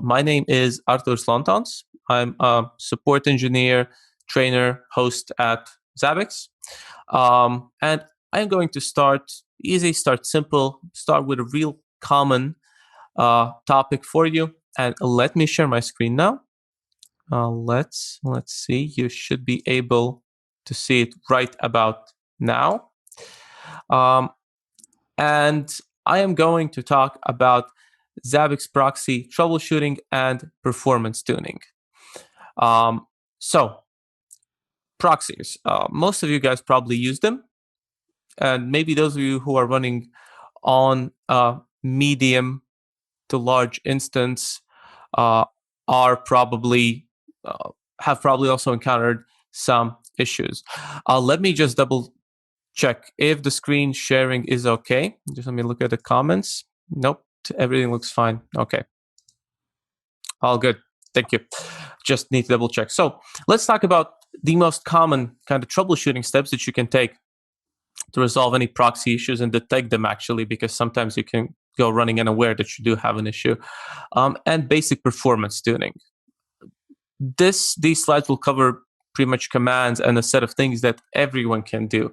My name is Artūrs Lontons. I'm a support engineer, trainer, host at Zabbix. And I'm going to start easy, start simple, start with a real common topic for you. And let me share my screen now. Let's see. You should be able to see it right about now. And I am going to talk about Zabbix proxy troubleshooting and performance tuning. So proxies, most of you guys probably use them, and maybe those of you who are running on a medium to large instance are probably have probably also encountered some issues. Let me just double check if the screen sharing is okay. Just let me look at the comments. Nope, everything looks fine. Okay. All good. Thank you. Just need to double check. So let's talk about the most common kind of troubleshooting steps that you can take to resolve any proxy issues and detect them, actually, because sometimes you can go running unaware that you do have an issue. And basic performance tuning. These slides will cover pretty much commands and a set of things that everyone can do.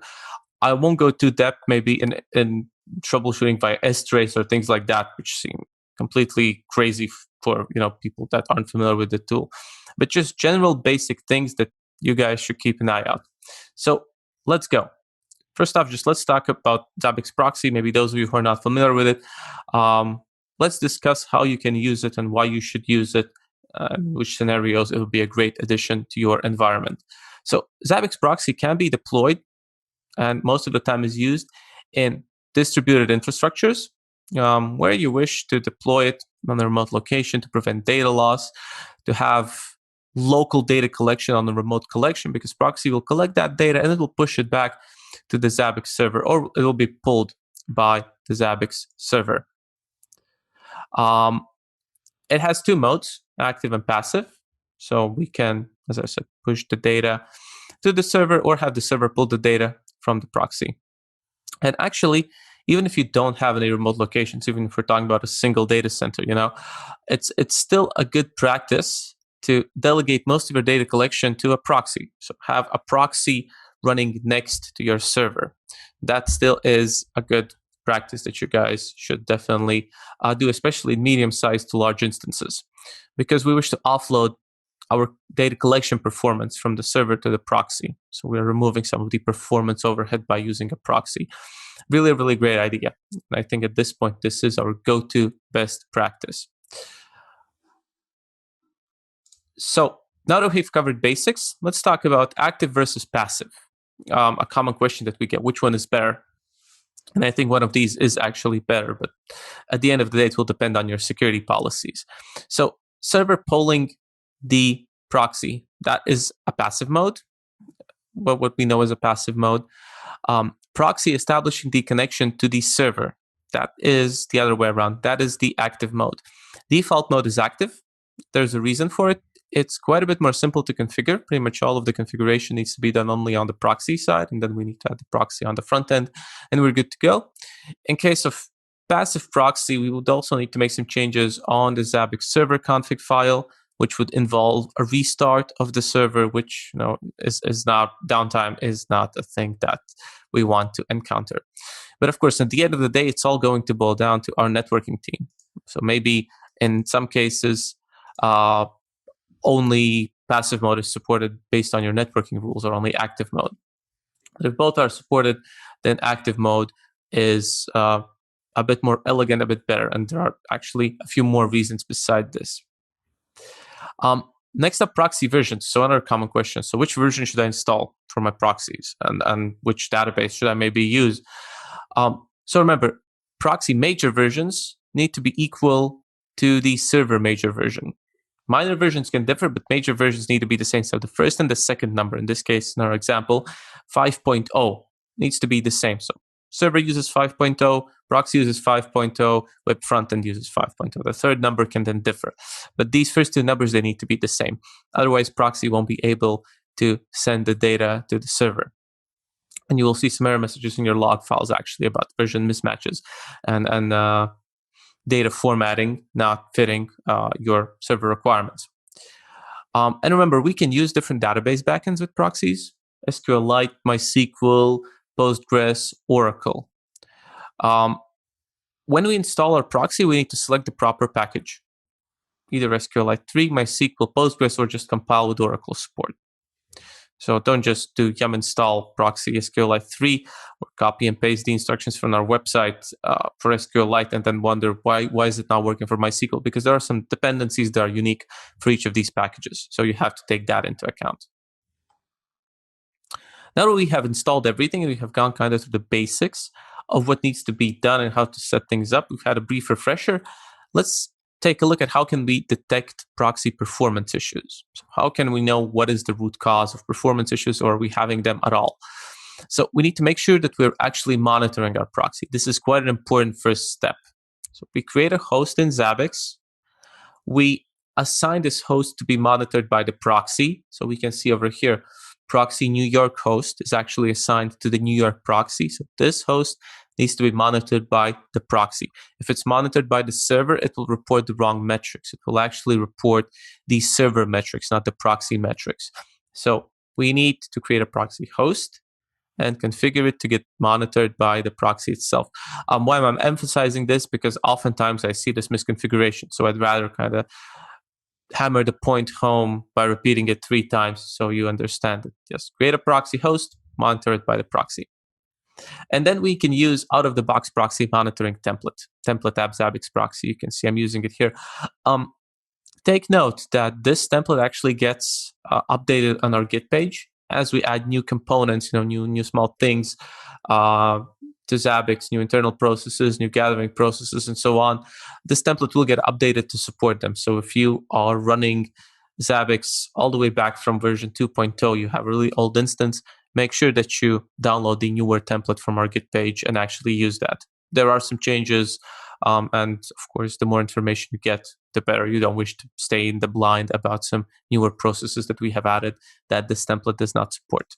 I won't go too depth maybe in troubleshooting via strace or things like that, which seem completely crazy for people that aren't familiar with the tool. But just general basic things that you guys should keep an eye out. So let's go. First off, just let's talk about Zabbix proxy. Maybe those of you who are not familiar with it, let's discuss how you can use it and why you should use it, which scenarios it would be a great addition to your environment. So Zabbix proxy can be deployed and most of the time is used in distributed infrastructures where you wish to deploy it on a remote location to prevent data loss, to have local data collection on the remote collection, because proxy will collect that data and it will push it back to the Zabbix server, or it will be pulled by the Zabbix server. It has two modes, active and passive. So we can, as I said, push the data to the server or have the server pull the data from the proxy. And actually, even if you don't have any remote locations, even if we're talking about a single data center, it's still a good practice to delegate most of your data collection to a proxy. So have a proxy running next to your server. That still is a good practice that you guys should definitely do, especially medium-sized to large instances, because we wish to offload our data collection performance from the server to the proxy. So we're removing some of the performance overhead by using a proxy. Really, really great idea. And I think at this point, this is our go-to best practice. So now that we've covered basics, let's talk about active versus passive. A common question that we get, which one is better? And I think one of these is actually better, but at the end of the day, it will depend on your security policies. So server polling the proxy, that is a passive mode. But what we know as a passive mode. Proxy establishing the connection to the server, that is the other way around. That is the active mode. Default mode is active. There's a reason for it. It's quite a bit more simple to configure. Pretty much all of the configuration needs to be done only on the proxy side, and then we need to add the proxy on the front end, and we're good to go. In case of passive proxy, we would also need to make some changes on the Zabbix server config file, which would involve a restart of the server, which is not downtime, is not a thing that we want to encounter. But of course, at the end of the day, it's all going to boil down to our networking team. So maybe in some cases, only passive mode is supported based on your networking rules, or only active mode. But if both are supported, then active mode is a bit more elegant, a bit better. And there are actually a few more reasons beside this. Next up, proxy versions. So another common question. So which version should I install for my proxies, and which database should I maybe use? So remember, proxy major versions need to be equal to the server major version. Minor versions can differ, but major versions need to be the same. So the first and the second number, in this case, in our example, 5.0 needs to be the same. So server uses 5.0, proxy uses 5.0, web frontend uses 5.0. The third number can then differ. But these first two numbers, they need to be the same. Otherwise, proxy won't be able to send the data to the server. And you will see some error messages in your log files, actually, about version mismatches. And data formatting not fitting your server requirements. And remember, we can use different database backends with proxies: SQLITE, MySQL, Postgres, Oracle. When we install our proxy, we need to select the proper package, either SQLITE 3, MySQL, Postgres, or just compile with Oracle support. So don't just do yum install proxy SQLITE 3 or copy and paste the instructions from our website for SQLITE and then wonder why is it not working for MySQL, because there are some dependencies that are unique for each of these packages. So you have to take that into account. Now that we have installed everything and we have gone kind of through the basics of what needs to be done and how to set things up, we've had a brief refresher. Let's take a look at how can we detect proxy performance issues. So how can we know what is the root cause of performance issues, or are we having them at all? So we need to make sure that we're actually monitoring our proxy. This is quite an important first step. So we create a host in Zabbix. We assign this host to be monitored by the proxy. So we can see over here, proxy New York host is actually assigned to the New York proxy. So this host needs to be monitored by the proxy. If it's monitored by the server, it will report the wrong metrics. It will actually report the server metrics, not the proxy metrics. So we need to create a proxy host and configure it to get monitored by the proxy itself. Why I'm emphasizing this? Because oftentimes I see this misconfiguration. So I'd rather kind of hammer the point home by repeating it 3 times so you understand it. Just create a proxy host, monitor it by the proxy. And then we can use out-of-the-box proxy monitoring template app Zabbix proxy. You can see I'm using it here. Take note that this template actually gets updated on our Git page as we add new components, new small things to Zabbix, new internal processes, new gathering processes, and so on. This template will get updated to support them. So if you are running Zabbix all the way back from version 2.0, you have a really old instance, make sure that you download the newer template from our Git page and actually use that. There are some changes, and of course, the more information you get, the better. You don't wish to stay in the blind about some newer processes that we have added that this template does not support.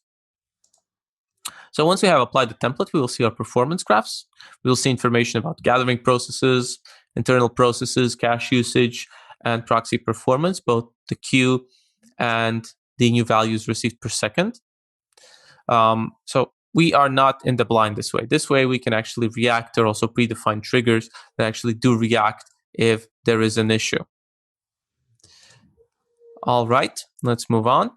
So once we have applied the template, we will see our performance graphs. We will see information about gathering processes, internal processes, cache usage, and proxy performance, both the queue and the new values received per second. So we are not in the blind this way. This way we can actually react. There are also predefined triggers that actually do react if there is an issue. All right, let's move on.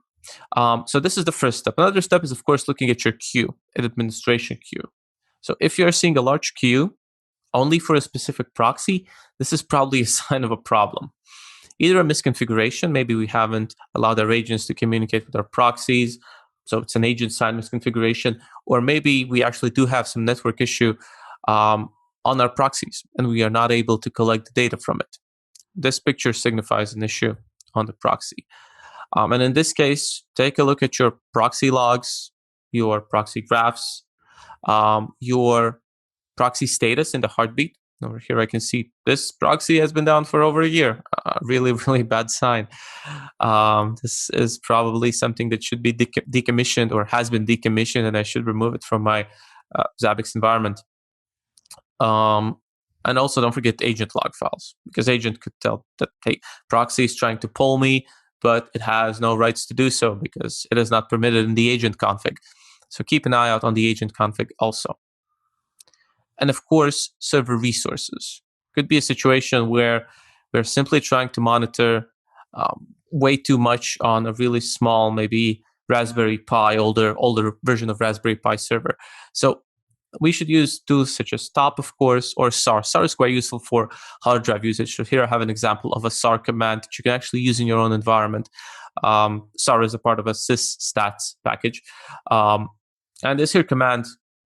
So this is the first step. Another step is, of course, looking at your queue, an administration queue. So if you're seeing a large queue only for a specific proxy, this is probably a sign of a problem. Either a misconfiguration, maybe we haven't allowed our agents to communicate with our proxies, so it's an agent-side misconfiguration, or maybe we actually do have some network issue on our proxies, and we are not able to collect the data from it. This picture signifies an issue on the proxy. And in this case, take a look at your proxy logs, your proxy graphs, your proxy status in the heartbeat. Over here, I can see this proxy has been down for over a year. Really, really bad sign. This is probably something that should be decommissioned or has been decommissioned, and I should remove it from my Zabbix environment. And also, don't forget agent log files, because agent could tell that, hey, proxy is trying to pull me, but it has no rights to do so because it is not permitted in the agent config. So keep an eye out on the agent config also. And of course, server resources. Could be a situation where we're simply trying to monitor way too much on a really small, maybe Raspberry Pi, older version of Raspberry Pi server. So we should use tools such as stop, of course, or SAR. SAR is quite useful for hard drive usage. So here I have an example of a SAR command that you can actually use in your own environment. SAR is a part of a sysstats package. And this here command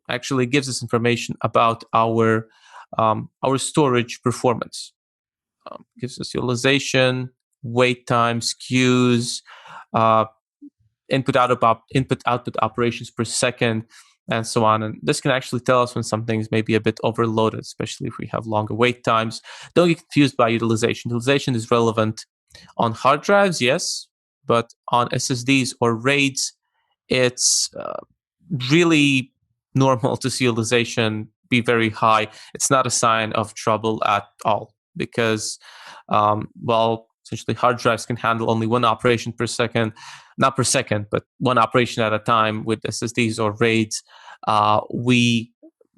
actually gives us information about our storage performance. Gives us utilization, wait times, queues, input-output operations per second, and so on. And this can actually tell us when something is maybe a bit overloaded, especially if we have longer wait times. Don't get confused by utilization. Utilization is relevant on hard drives, yes, but on SSDs or RAIDs, it's really normal to see utilization be very high, it's not a sign of trouble at all, because, essentially hard drives can handle only one operation per second, not per second, but one operation at a time. With SSDs or RAIDs, we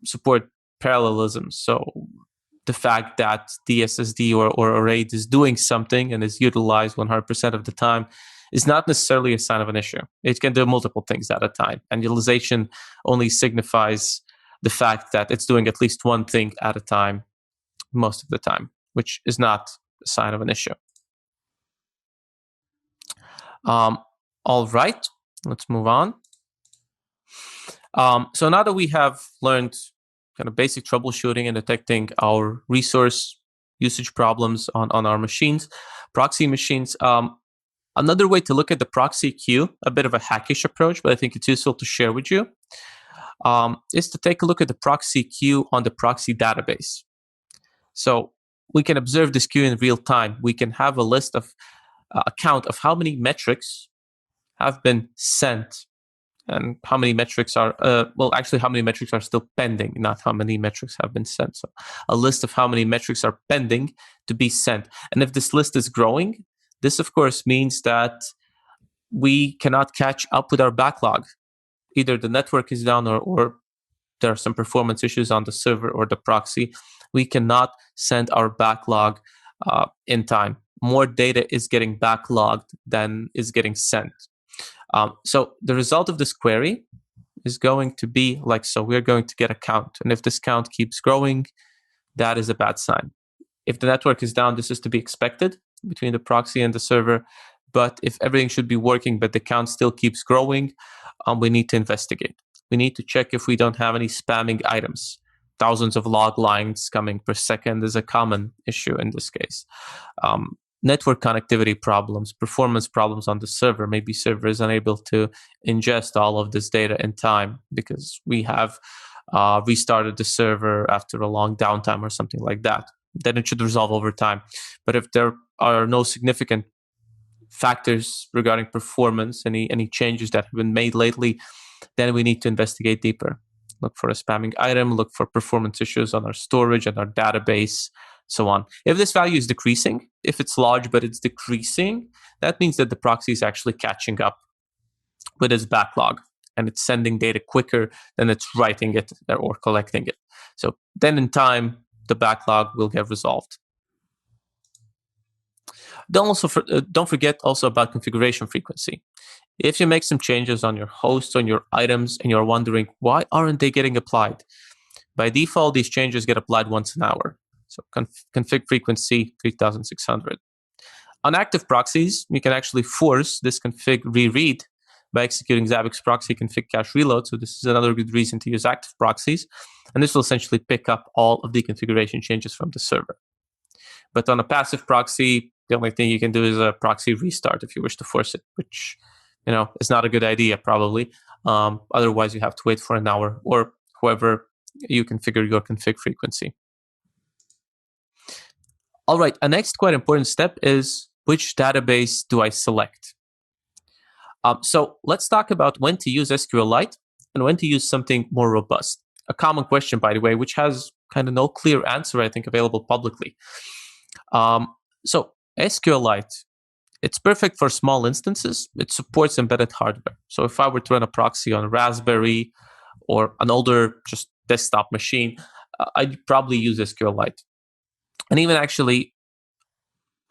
support parallelism. So the fact that the SSD or a RAID is doing something and is utilized 100% of the time is not necessarily a sign of an issue. It can do multiple things at a time. And utilization only signifies the fact that it's doing at least one thing at a time most of the time, which is not a sign of an issue. All right, let's move on. So now that we have learned kind of basic troubleshooting and detecting our resource usage problems on our machines, proxy machines, another way to look at the proxy queue, a bit of a hackish approach, but I think it's useful to share with you, is to take a look at the proxy queue on the proxy database. So we can observe this queue in real time. We can have a list of a count of how many metrics have been sent and how many metrics are, how many metrics are still pending, not how many metrics have been sent. So a list of how many metrics are pending to be sent. And if this list is growing, this of course means that we cannot catch up with our backlog. Either the network is down or there are some performance issues on the server or the proxy. We cannot send our backlog in time. More data is getting backlogged than is getting sent. So the result of this query is going to be like so. We're going to get a count. And if this count keeps growing, that is a bad sign. If the network is down, this is to be expected between the proxy and the server. But if everything should be working, but the count still keeps growing, we need to investigate. We need to check if we don't have any spamming items. Thousands of log lines coming per second is a common issue in this case. Network connectivity problems, performance problems on the server. Maybe server is unable to ingest all of this data in time because we have restarted the server after a long downtime or something like that. Then it should resolve over time. But if there are no significant factors regarding performance, any changes that have been made lately, then we need to investigate deeper. Look for a spamming item, look for performance issues on our storage and our database, so on. If this value is decreasing, if it's large but it's decreasing, that means that the proxy is actually catching up with its backlog and it's sending data quicker than it's writing it or collecting it. So then in time, the backlog will get resolved. Don't forget also about configuration frequency. If you make some changes on your hosts, on your items, and you're wondering why aren't they getting applied, by default, these changes get applied once an hour. So config frequency 3600. On active proxies, you can actually force this config reread by executing Zabbix proxy config cache reload. So this is another good reason to use active proxies. And this will essentially pick up all of the configuration changes from the server. But on a passive proxy, the only thing you can do is a proxy restart if you wish to force it, which is not a good idea probably. Otherwise, you have to wait for an hour or however you configure your config frequency. All right, a next quite important step is which database do I select? So let's talk about when to use SQLITE and when to use something more robust. A common question, by the way, which has kind of no clear answer, I think, available publicly. So SQLITE, it's perfect for small instances. It supports embedded hardware. So if I were to run a proxy on a Raspberry or an older just desktop machine, I'd probably use SQLITE. And even actually,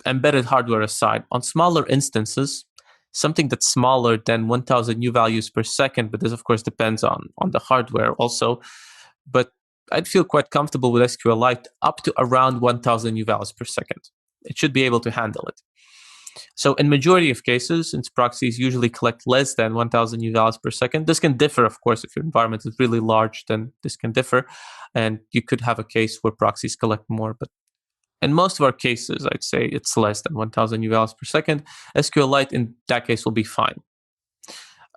embedded hardware aside, on smaller instances, something that's smaller than 1,000 new values per second, but this of course depends on the hardware also, but I'd feel quite comfortable with SQLITE up to around 1,000 new values per second. It should be able to handle it. So in majority of cases, since proxies usually collect less than 1,000 new values per second, this can differ, of course. If your environment is really large, then this can differ. And you could have a case where proxies collect more. But in most of our cases, I'd say it's less than 1,000 new values per second. SQLITE in that case will be fine.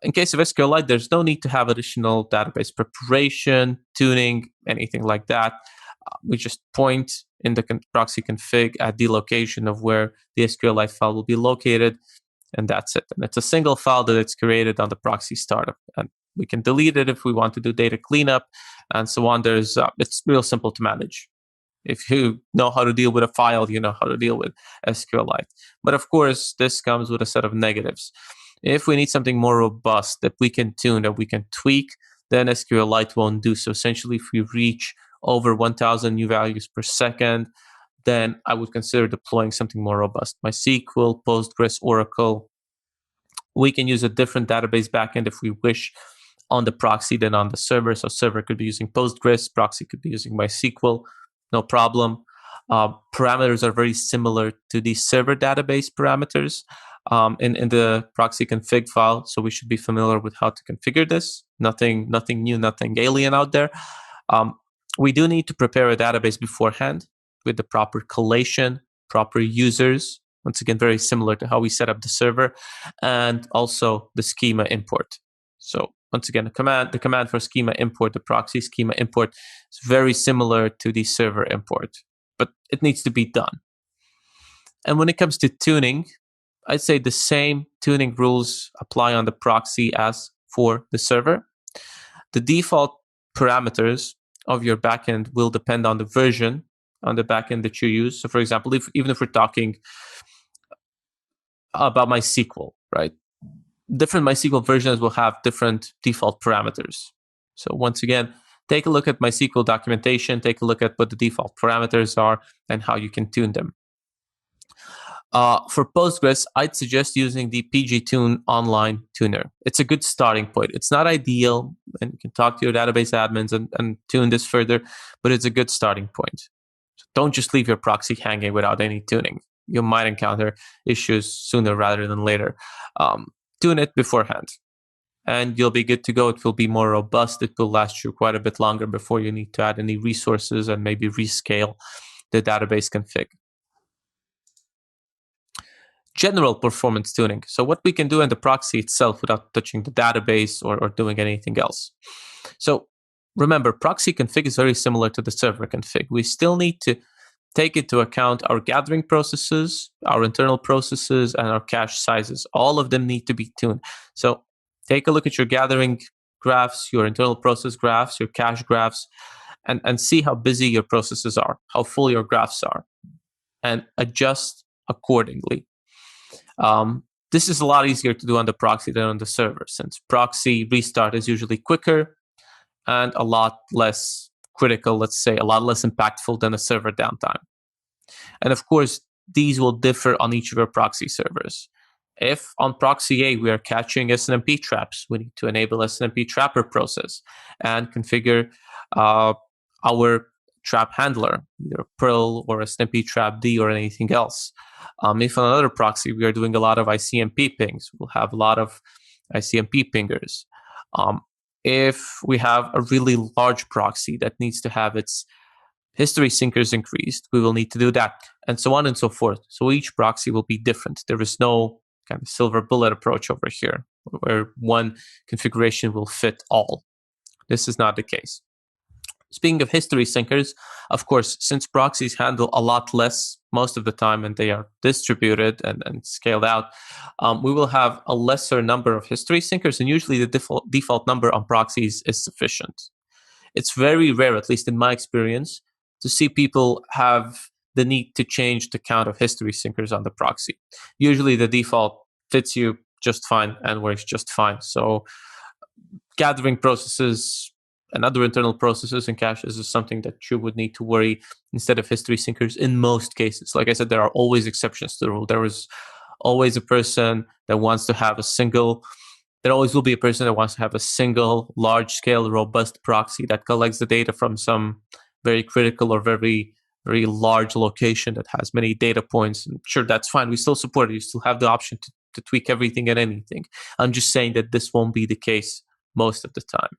In case of SQLITE, there's no need to have additional database preparation, tuning, anything like that. We just point in the proxy config at the location of where the SQLITE file will be located, and that's it. And it's a single file that it's created on the proxy startup, and We can delete it if we want to do data cleanup and so on. It's real simple to manage. If you know how to deal with a file, you know how to deal with SQLITE. But of course, this comes with a set of negatives. If we need something more robust that we can tune, that we can tweak, then SQLITE won't do so. Essentially, if we reach over 1,000 new values per second, then I would consider deploying something more robust. MySQL, Postgres, Oracle. We can use a different database backend if we wish on the proxy than on the server. So server could be using Postgres, proxy could be using MySQL, no problem. Parameters are very similar to the server database parameters in the proxy config file. So we should be familiar with how to configure this. Nothing new, nothing alien out there. We do need to prepare a database beforehand with the proper collation, proper users. Once again, very similar to how we set up the server, and also the schema import. So once again, the command for schema import, the proxy schema import, is very similar to the server import, but it needs to be done. And when it comes to tuning, I'd say the same tuning rules apply on the proxy as for the server. The default parameters of your backend will depend on the version on the backend that you use. So for example, even if we're talking about MySQL, right? Different MySQL versions will have different default parameters. So once again, take a look at MySQL documentation, take a look at what the default parameters are and how you can tune them. For Postgres, I'd suggest using the pgtune online tuner. It's a good starting point. It's not ideal, and you can talk to your database admins and tune this further, but it's a good starting point. So don't just leave your proxy hanging without any tuning. You might encounter issues sooner rather than later. Tune it beforehand, and you'll be good to go. It will be more robust. It will last you quite a bit longer before you need to add any resources and maybe rescale the database config. General performance tuning. So what we can do in the proxy itself without touching the database or doing anything else. So remember, proxy config is very similar to the server config. We still need to take into account our gathering processes, our internal processes, and our cache sizes. All of them need to be tuned. So take a look at your gathering graphs, your internal process graphs, your cache graphs, and see how busy your processes are, how full your graphs are, and adjust accordingly. This is a lot easier to do on the proxy than on the server, since proxy restart is usually quicker and a lot less critical, let's say, a lot less impactful than a server downtime. And of course, these will differ on each of our proxy servers. If on proxy A we are catching SNMP traps, we need to enable SNMP trapper process and configure our trap handler, either Perl or SNMP trap D or anything else. If on another proxy we are doing a lot of ICMP pings, we'll have a lot of ICMP pingers. If we have a really large proxy that needs to have its history syncers increased, we will need to do that, and so on and so forth. So each proxy will be different. There is no kind of silver bullet approach over here where one configuration will fit all. This is not the case. Speaking of history syncers, of course, since proxies handle a lot less most of the time and they are distributed and scaled out, we will have a lesser number of history syncers, and usually the default number on proxies is sufficient. It's very rare, at least in my experience, to see people have the need to change the count of history syncers on the proxy. Usually the default fits you just fine and works just fine. So gathering processes and other internal processes and caches is something that you would need to worry instead of history syncers in most cases. Like I said, there are always exceptions to the rule. There is always a person that wants to have there always will be a person that wants to have a single large-scale robust proxy that collects the data from some very critical or very, very large location that has many data points. And sure, that's fine. We still support it. You still have the option to tweak everything and anything. I'm just saying that this won't be the case most of the time.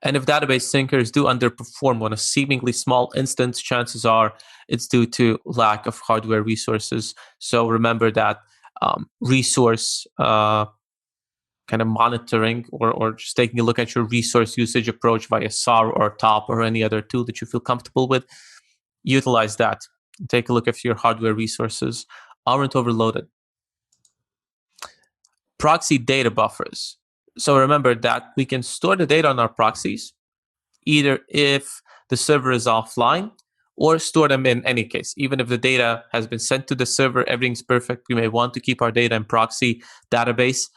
And if database syncers do underperform on a seemingly small instance, chances are it's due to lack of hardware resources. So remember that resource kind of monitoring or just taking a look at your resource usage approach via SAR or TOP or any other tool that you feel comfortable with. Utilize that. Take a look if your hardware resources aren't overloaded. Proxy data buffers. So remember that we can store the data on our proxies, either if the server is offline, or store them in any case. Even if the data has been sent to the server, everything's perfect, we may want to keep our data in proxy database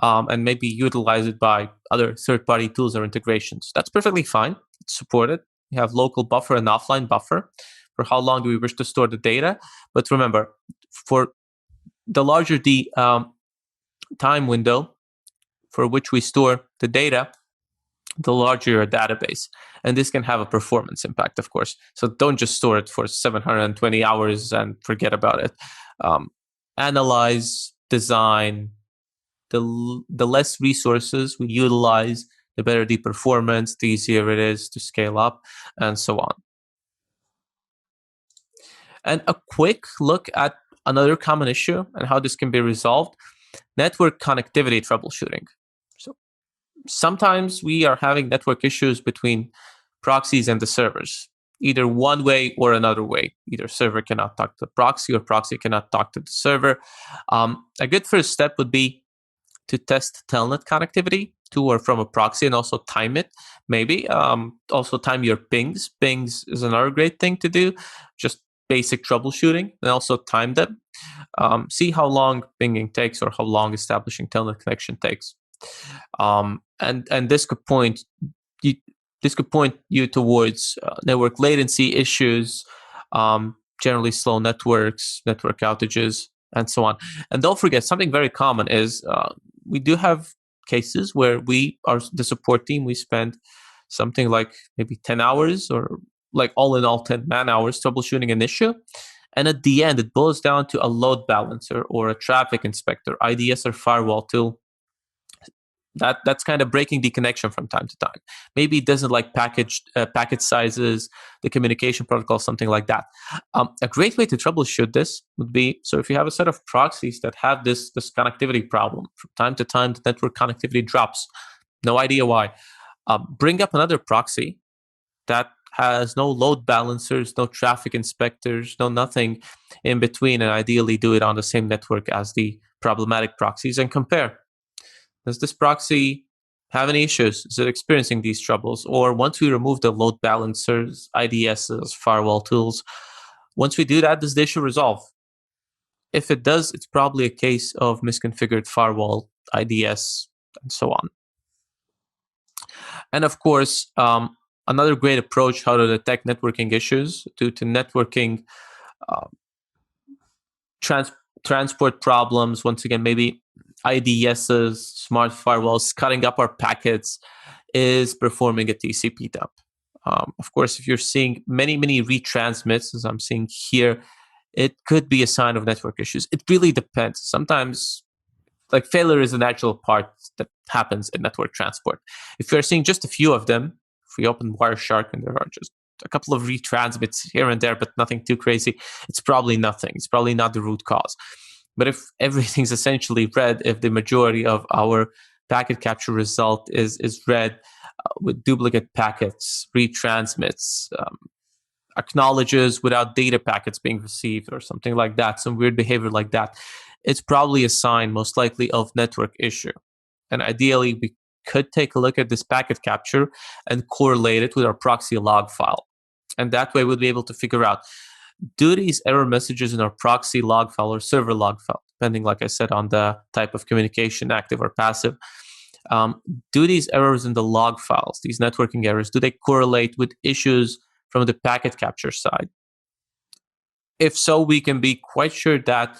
and maybe utilize it by other third-party tools or integrations. That's perfectly fine. It's supported. We have local buffer and offline buffer for how long do we wish to store the data. But remember, for the larger the time window for which we store the data, the larger your database. And this can have a performance impact, of course. So don't just store it for 720 hours and forget about it. Analyze, design. The less resources we utilize, the better the performance, the easier it is to scale up, and so on. And a quick look at another common issue and how this can be resolved: network connectivity troubleshooting. So sometimes we are having network issues between proxies and the servers, either one way or another way. Either server cannot talk to the proxy or proxy cannot talk to the server. A good first step would be to test telnet connectivity to or from a proxy and also time it, maybe. Also time your pings. Pings is another great thing to do, just basic troubleshooting, and also time them. See how long pinging takes or how long establishing telnet connection takes. And this could point you towards network latency issues, generally slow networks, network outages, and so on. And don't forget, something very common is we do have cases where we are the support team. We spend something like maybe 10 hours or like all in all 10 man hours troubleshooting an issue. And at the end, it boils down to a load balancer or a traffic inspector, IDS or firewall tool. That's kind of breaking the connection from time to time. Maybe it doesn't like packet sizes, the communication protocol, something like that. A great way to troubleshoot this would be, so if you have a set of proxies that have this connectivity problem, from time to time the network connectivity drops, no idea why. Bring up another proxy that has no load balancers, no traffic inspectors, no nothing in between, and ideally do it on the same network as the problematic proxies and compare. Does this proxy have any issues? Is it experiencing these troubles? Or once we remove the load balancers, IDSs, firewall tools, once we do that, does the issue resolve? If it does, it's probably a case of misconfigured firewall, IDS, and so on. And of course, another great approach how to detect networking issues due to networking transport problems. Once again, maybe IDSs, smart firewalls, cutting up our packets, is performing a TCP dump. Of course, if you're seeing many retransmits, as I'm seeing here, it could be a sign of network issues. It really depends. Sometimes, like, failure is a natural part that happens in network transport. If you're seeing just a few of them, if we open Wireshark and there are just a couple of retransmits here and there, but nothing too crazy, it's probably nothing. It's probably not the root cause. But if everything's essentially red, if the majority of our packet capture result is red with duplicate packets, retransmits, acknowledges without data packets being received or something like that, some weird behavior like that, it's probably a sign, most likely, of network issue. And ideally, we could take a look at this packet capture and correlate it with our proxy log file. And that way we'll be able to figure out, do these error messages in our proxy log file or server log file, depending, like I said, on the type of communication, active or passive, do these errors in the log files, these networking errors, do they correlate with issues from the packet capture side? If so, we can be quite sure that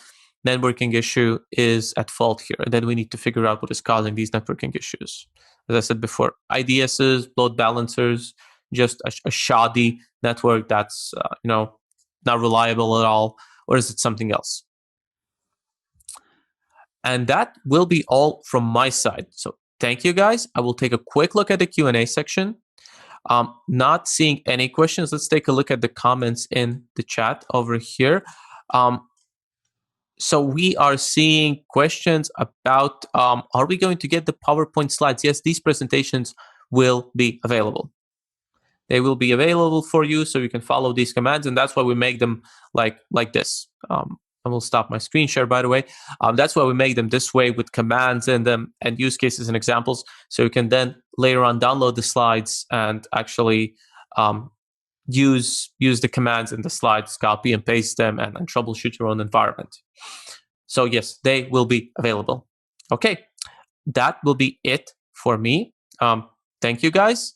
networking issue is at fault here, and then we need to figure out what is causing these networking issues. As I said before, IDSs, load balancers, just a shoddy network that's not reliable at all, or is it something else? And that will be all from my side. So thank you, guys. I will take a quick look at the Q&A section. Not seeing any questions. Let's take a look at the comments in the chat over here. So we are seeing questions about, are we going to get the PowerPoint slides? Yes, these presentations will be available. They will be available for you so you can follow these commands, and that's why we make them like this. I will stop my screen share, by the way. That's why we make them this way with commands in them and use cases and examples. So you can then later on download the slides and actually use the commands in the slides, copy and paste them, and troubleshoot your own environment. So yes, they will be available. Okay, that will be it for me. Thank you, guys.